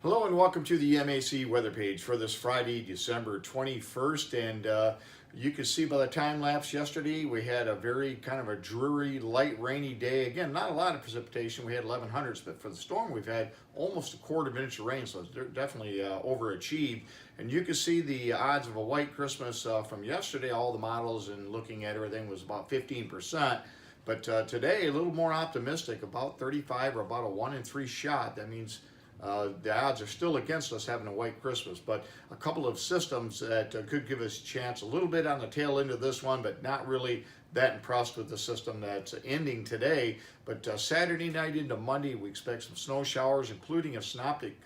Hello and welcome to the MAC weather page for this Friday, December 21st. And you can see by the time lapse yesterday, we had a very kind of a dreary, light, rainy day. Again, not a lot of precipitation. We had 1100s, but for the storm, we've had almost a quarter of an inch of rain, so it's definitely overachieved. And you can see the odds of a white Christmas from yesterday. All the models and looking at everything was about 15%. But today, a little more optimistic, about 35 or about a 1 in 3 shot. That means the odds are still against us having a white Christmas, but a couple of systems that could give us a chance a little bit on the tail end of this one, but not really that impressed with the system that's ending today. But Saturday night into Monday, we expect some snow showers, including a synoptic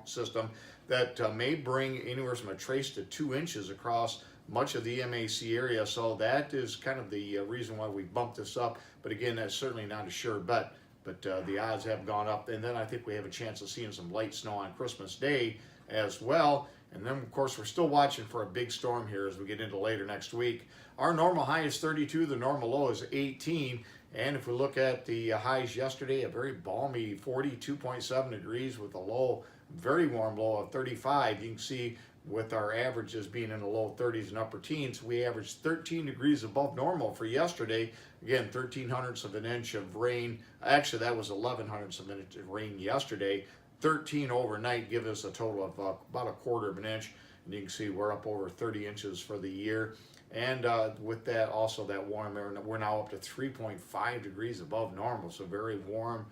system that may bring anywhere from a trace to 2 inches across much of the MAC area. So that is kind of the reason why we bumped this up. But again, that's certainly not a sure bet. But the odds have gone up, and then I think we have a chance of seeing some light snow on Christmas Day as well. And then, of course, we're still watching for a big storm here as we get into later next week. Our normal high is 32, the normal low is 18. And if we look at the highs yesterday, a very balmy 42.7 degrees with a low, very warm low of 35. You can see with our averages being in the low 30s and upper teens, we averaged 13 degrees above normal for yesterday. Again, 1300ths of an inch of rain. Actually, that was 1100ths of an inch of rain yesterday. 13 overnight, give us a total of about a quarter of an inch. And you can see we're up over 30 inches for the year. And with that, also that warm air, we're now up to 3.5 degrees above normal, so very warm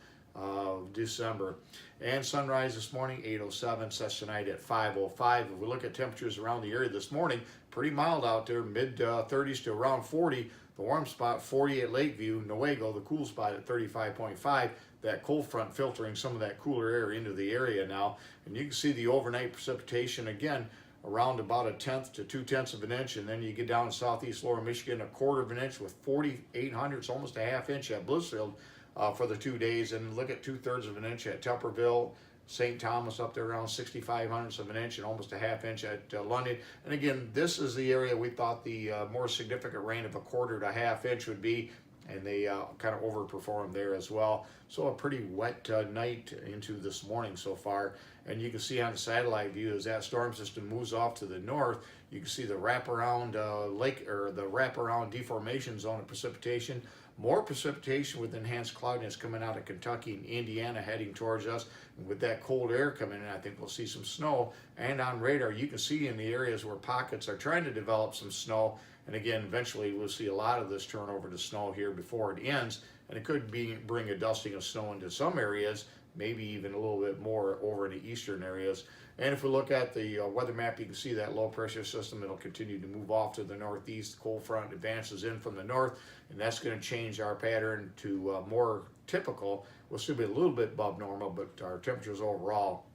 December. And sunrise this morning 8:07, sets tonight at 5:05. If we look at temperatures around the area this morning, pretty mild out there, mid 30s to around 40. The warm spot 40 at Lakeview, Newaygo, the cool spot at 35.5. That cold front filtering some of that cooler air into the area now. And you can see the overnight precipitation again around about 1/10 to 2/10 of an inch, and then you get down to southeast lower Michigan, a quarter of an inch with 4,800ths, almost a half inch at Blissfield for the 2 days. And look at 2/3 of an inch at Tupperville, St. Thomas up there around 6,500ths of an inch, and almost a half inch at London. And again, this is the area we thought the more significant rain of a quarter to a half inch would be, and they kind of overperformed there as well. So a pretty wet night into this morning so far. And you can see on the satellite view as that storm system moves off to the north, you can see the wraparound lake, or the wraparound deformation zone of precipitation. More precipitation with enhanced cloudiness coming out of Kentucky and Indiana heading towards us. And with that cold air coming in, I think we'll see some snow. And on radar, you can see in the areas where pockets are trying to develop some snow. And again, eventually we'll see a lot of this turn over to snow here before it ends. And it could bring a dusting of snow into some areas, maybe even a little bit more over in the eastern areas. And if we look at the weather map, you can see that low pressure system. It'll continue to move off to the northeast. The cold front advances in from the north, and that's going to change our pattern to more typical. We'll still be a little bit above normal, but our temperatures overall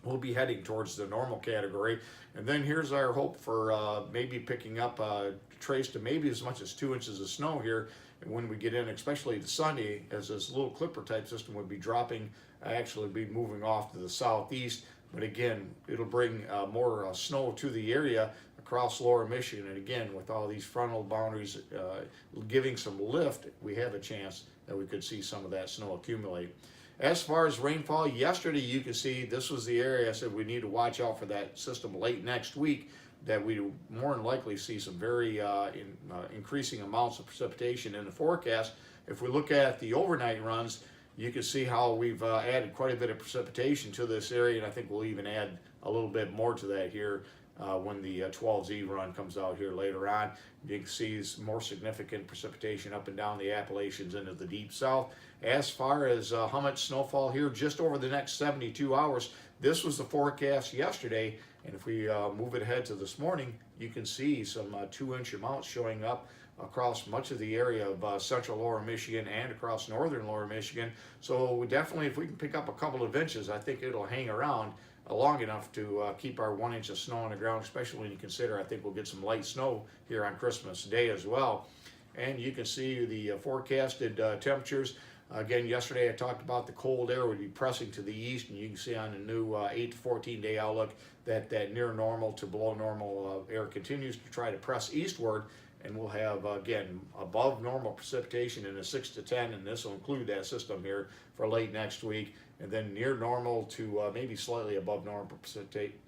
will be heading towards the normal category. And then here's our hope for maybe picking up a trace to maybe as much as 2 inches of snow here. And when we get in, especially to Sunday, as this little clipper type system would be dropping, actually be moving off to the southeast. But again, it'll bring more snow to the area across lower Michigan. And again, with all these frontal boundaries giving some lift, we have a chance that we could see some of that snow accumulate. As far as rainfall, yesterday you can see this was the area I said we need to watch out for that system late next week, that we more than likely see some very increasing amounts of precipitation in the forecast. If we look at the overnight runs, you can see how we've added quite a bit of precipitation to this area, and I think we'll even add a little bit more to that here when the 12Z run comes out here later on. You can see more significant precipitation up and down the Appalachians into the deep south. As far as how much snowfall here, just over the next 72 hours, this was the forecast yesterday, and if we move it ahead to this morning, you can see some 2-inch amounts showing up across much of the area of central lower Michigan and across northern lower Michigan. So definitely, if we can pick up a couple of inches, I think it'll hang around long enough to keep our 1 inch of snow on the ground, especially when you consider I think we'll get some light snow here on Christmas Day as well. And you can see the forecasted temperatures. Again, yesterday I talked about the cold air would be pressing to the east, and you can see on the new 8 to 14 day outlook that near normal to below normal air continues to try to press eastward. And we'll have, again, above normal precipitation in the 6 to 10, and this will include that system here for late next week. and then near normal to maybe slightly above normal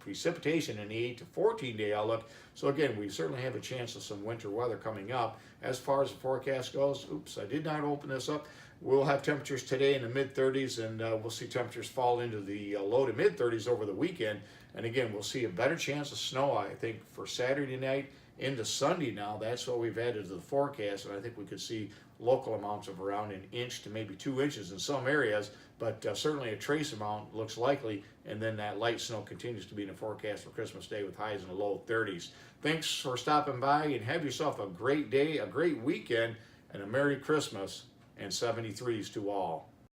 precipitation in the 8 to 14 day outlook. So again, we certainly have a chance of some winter weather coming up. As far as the forecast goes, oops, I did not open this up. We'll have temperatures today in the mid 30s, and we'll see temperatures fall into the low to mid 30s over the weekend. And again, we'll see a better chance of snow, I think, for Saturday night into Sunday now. That's what we've added to the forecast, and I think we could see local amounts of around an inch to maybe 2 inches in some areas, but certainly a trace amount looks likely, and then that light snow continues to be in the forecast for Christmas Day with highs in the low 30s. Thanks for stopping by, and have yourself a great day, a great weekend, and a Merry Christmas, and 73s to all.